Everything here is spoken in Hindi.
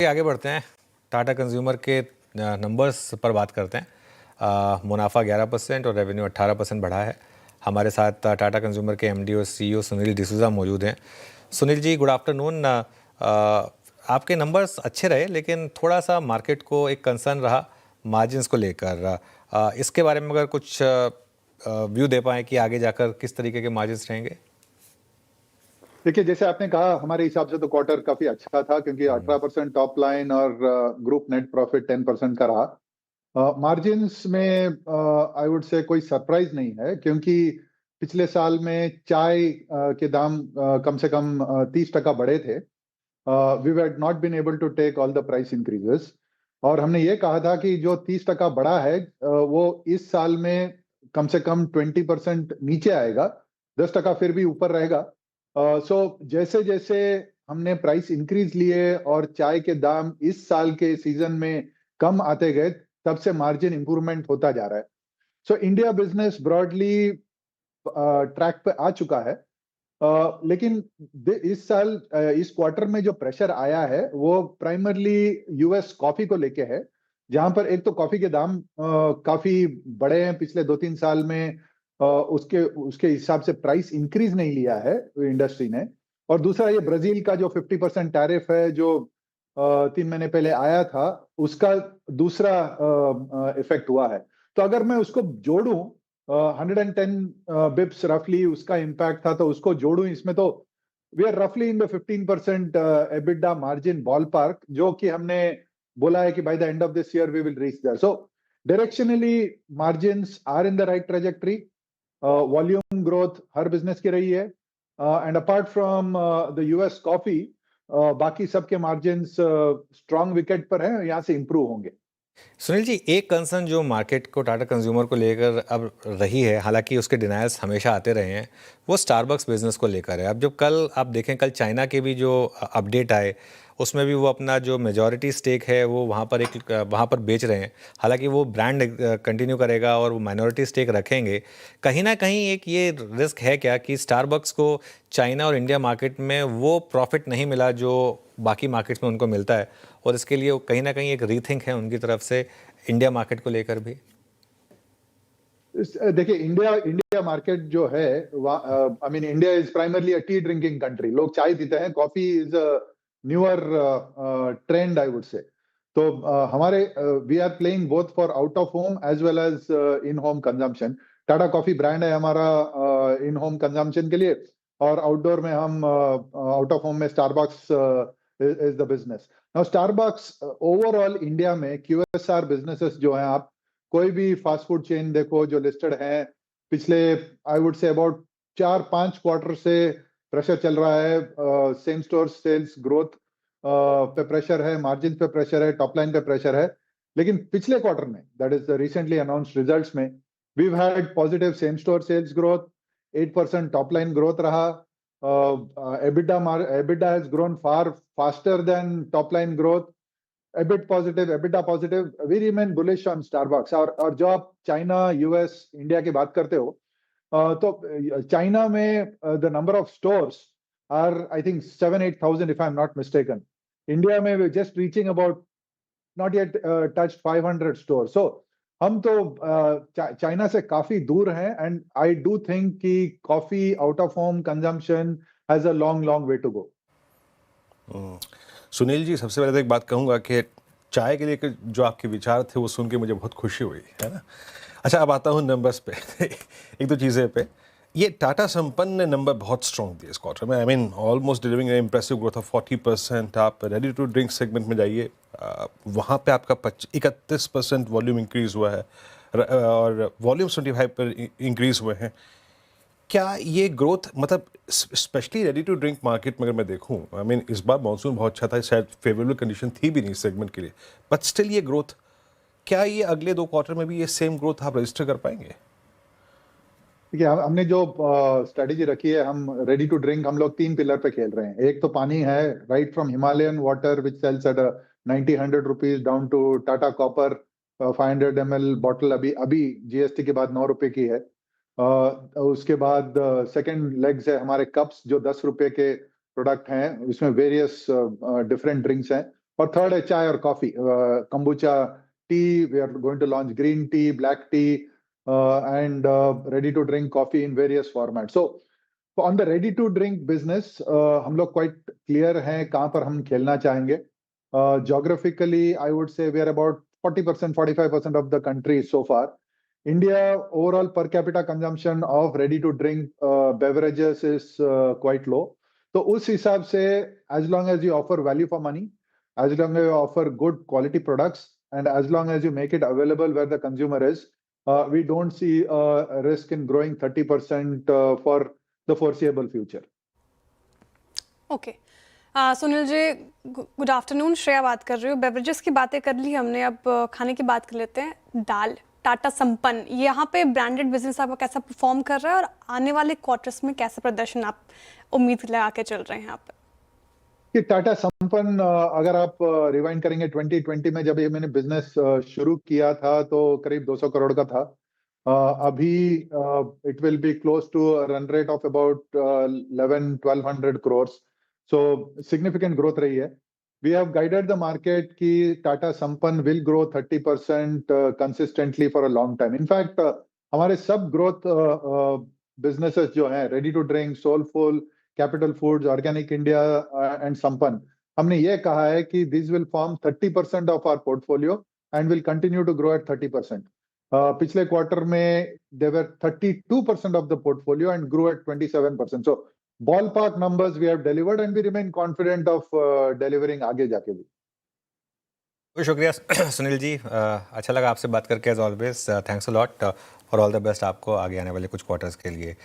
आगे बढ़ते हैं। टाटा कंज्यूमर के नंबर्स पर बात करते हैं। मुनाफा 11% और रेवेन्यू 18% बढ़ा है। हमारे साथ टाटा कंज्यूमर के एमडी और सीईओ सुनील डिसूजा मौजूद हैं। Sunil ji, good afternoon. आपके नंबर्स अच्छे रहे, लेकिन थोड़ा सा मार्केट को एक कंसर्न रहा मार्जिन्स को लेकर। इसके बारे में अगर कुछ व्यू दे पाएँ कि आगे जाकर किस तरीके के मार्जिन्स रहेंगे। देखिए, जैसे आपने कहा, हमारे हिसाब से तो क्वार्टर काफी अच्छा था क्योंकि 18% टॉप लाइन और ग्रुप नेट प्रॉफिट 10% का रहा। मार्जिन्स में आई वुड से कोई सरप्राइज नहीं है क्योंकि पिछले साल में चाय के दाम कम से कम 30% बढ़े थे। We had not been able to take all the price increases, और हमने ये कहा था कि जो 30% बढ़ा है वो इस साल में कम से कम 20% नीचे आएगा, 10% फिर भी ऊपर रहेगा। सो जैसे जैसे हमने प्राइस इंक्रीज लिए और चाय के दाम इस साल के सीजन में कम आते गए, तब से मार्जिन इंप्रूवमेंट होता जा रहा है। So India business broadly track पे आ चुका है। लेकिन इस साल इस क्वार्टर में जो प्रेशर आया है वो प्राइमरली यूएस कॉफी को लेके है, जहां पर एक तो कॉफी के दाम काफी बढ़े हैं पिछले 2-3 साल में। उसके उसके हिसाब से प्राइस इंक्रीज नहीं लिया है इंडस्ट्री ने। और दूसरा, ये ब्राजील का जो 50% टैरिफ है जो 3 महीने पहले आया था, उसका दूसरा इफेक्ट हुआ है। तो अगर मैं उसको जोड़ूं, 110 बिप्स रफली उसका इम्पैक्ट था, तो उसको जोड़ूं इसमें, तो वी आर रफली in the 15% EBITDA margin ball park, जो कि हमने बोला है कि by the end of this year we will reach there. So directionally margins are in the right trajectory. Volume growth हर बिजनेस की रही है, and apart from the US coffee, बाकी सबके मार्जिन्स स्ट्रॉन्ग विकेट पर हैं, यहाँ से इंप्रूव होंगे। सुनील जी, एक कंसर्न जो मार्केट को टाटा कंज्यूमर को लेकर अब रही है, हालांकि उसके डिनायल्स हमेशा आते रहे हैं, वो स्टारबक्स बिजनेस को लेकर है। अब जब कल आप देखें, कल चाइना के भी जो अपडेट आए, उसमें भी वो अपना जो मेजॉरिटी स्टेक है वो वहाँ पर बेच रहे हैं। हालांकि वो ब्रांड कंटिन्यू करेगा और वो माइनॉरिटी स्टेक रखेंगे। कहीं ना कहीं एक ये रिस्क है क्या कि स्टारबक्स को चाइना और इंडिया मार्केट में वो प्रॉफिट नहीं मिला जो बाकी मार्केट्स में उनको मिलता है, और इसके लिए कहीं ना कहीं एक रीथिंक है उनकी तरफ से इंडिया मार्केट को लेकर भी। देखिए, इंडिया इंडिया मार्केट जो है, I mean India is primarily a tea drinking country. लोग चाय पीते हैं, coffee is a newer trend I would say. तो हमारे we are playing both for out of home as well as in home consumption. Tata coffee brand है हमारा इन होम कंजम्पशन के लिए, और आउटडोर में हम आउट ऑफ होम में Starbucks is the business. Now Starbucks overall India में क्यूएसआर बिजनेसेस जो हैं, आप कोई भी फास्ट फूड चेन देखो जो लिस्टेड है, पिछले आई वुड से अबाउट 4-5 क्वार्टर से प्रेशर चल रहा है। सेम स्टोर सेल्स ग्रोथ पे प्रेशर है, मार्जिन पे प्रेशर है, टॉप लाइन पे प्रेशर है। लेकिन पिछले क्वार्टर में, that is the recently announced results में, we had positive same store sales growth, 8% top line growth रहा। EBITDA has grown far faster than top line growth. EBIT positive, EBITDA positive. We remain bullish on Starbucks. और जो आप चाइना, यूएस, इंडिया की बात करते हो, तो चाइना में the number of stores are I think 7-8 thousand if I'm not mistaken. India में we're just reaching about not yet touched 500 stores. So हम तो चाइना से काफी दूर हैं, एंड आई डू थिंक कि coffee out of home consumption has a long long way to go. Sunil ji, सबसे पहले तो एक बात कहूँगा कि चाय के लिए जो आपके विचार थे वो सुन के मुझे बहुत खुशी हुई, है ना। अच्छा, अब आता हूँ नंबर्स पे। एक दो चीज़ें पे, ये टाटा संपन्न ने नंबर बहुत स्ट्रॉन्ग दिए इस क्वार्टर में। I mean almost delivering impressive growth of 40%। आप रेडी टू ड्रिंक सेगमेंट में जाइए, वहाँ पे आपका 31% वॉल्यूम इंक्रीज़ हुआ है, और वॉल्यूम 25 पर इंक्रीज़ हुए हैं। क्या ये ग्रोथ, मतलब specially ready to drink market में अगर मैं देखूं, आई मीन इस बार मानसून बहुत अच्छा था, शायद फेवरेबल कंडीशन थी भी नहीं सेगमेंट के लिए, बट स्टिल ये ग्रोथ, क्या ये अगले 2 क्वार्टर में भी ये सेम ग्रोथ आप रजिस्टर कर पाएंगे? देखिए, हमने जो स्ट्रेटेजी रखी है, हम रेडी टू ड्रिंक हम लोग 3 पिलर पे खेल रहे हैं। एक तो पानी है, right from Himalayan water which sells at 90-100 rupees down to Tata copper 500 ml bottle, अभी अभी जीएसटी के बाद 9 रुपए की है। उसके बाद सेकंड लेग्स है हमारे कप्स, जो 10 रुपए के प्रोडक्ट हैं, उसमें वेरियस डिफरेंट ड्रिंक्स हैं। और थर्ड है चाय और coffee, kombucha tea. We are going to launch green tea, black tea, and ready to drink coffee in various formats. So on the ready to drink business, हम लोग quite clear हैं कहाँ पर हम खेलना चाहेंगे. Geographically, I would say we are about 40%, 45% of the country so far. India overall per capita consumption of ready to drink beverages is quite low. तो उस हिसाब से as long as you offer value for money, as long as you offer good quality products, and as long as you make it available where the consumer is, we don't see a risk in growing 30% for the foreseeable future. Okay Sunil ji, good afternoon. Shreya बात कर रही हूँ. बेवरेजेस की बातें कर ली हमने, अब खाने की बात कर लेते हैं. दाल टाटा संपन्न, यहाँ पे ब्रांडेड बिजनेस आपका कैसा परफॉर्म कर रहा है और आने वाले क्वार्टर्स में कैसा प्रदर्शन आप उम्मीद लगा के चल रहे हैं यहाँ पे? कि टाटा संपन्न, अगर आप रिवाइंड करेंगे 2020 में जब ये मैंने बिजनेस शुरू किया था तो करीब 200 करोड़ का था. अभी it will be close to run rate of about 1100-1200 crore. So significant growth रही है. We have guided the market कि Tata Sampann will grow 30% consistently for a long time. In fact हमारे सब ग्रोथ बिजनेसेस जो हैं, ready to drink, Soulful, Capital Foods, Organic India and Sampann, हमने ये कहा है कि this will form 30% of our portfolio and will continue to grow at 30%. पिछले क्वार्टर में दे वर 32% of the portfolio and grow at 27%. So ballpark numbers we have delivered and we remain confident of delivering आगे जाके भी. बहुत शुक्रिया सुनील जी. अच्छा लगा आपसे बात करके as always. Thanks a lot और ऑल द बेस्ट आपको आगे आने वाले कुछ क्वार्टर्स के लिए.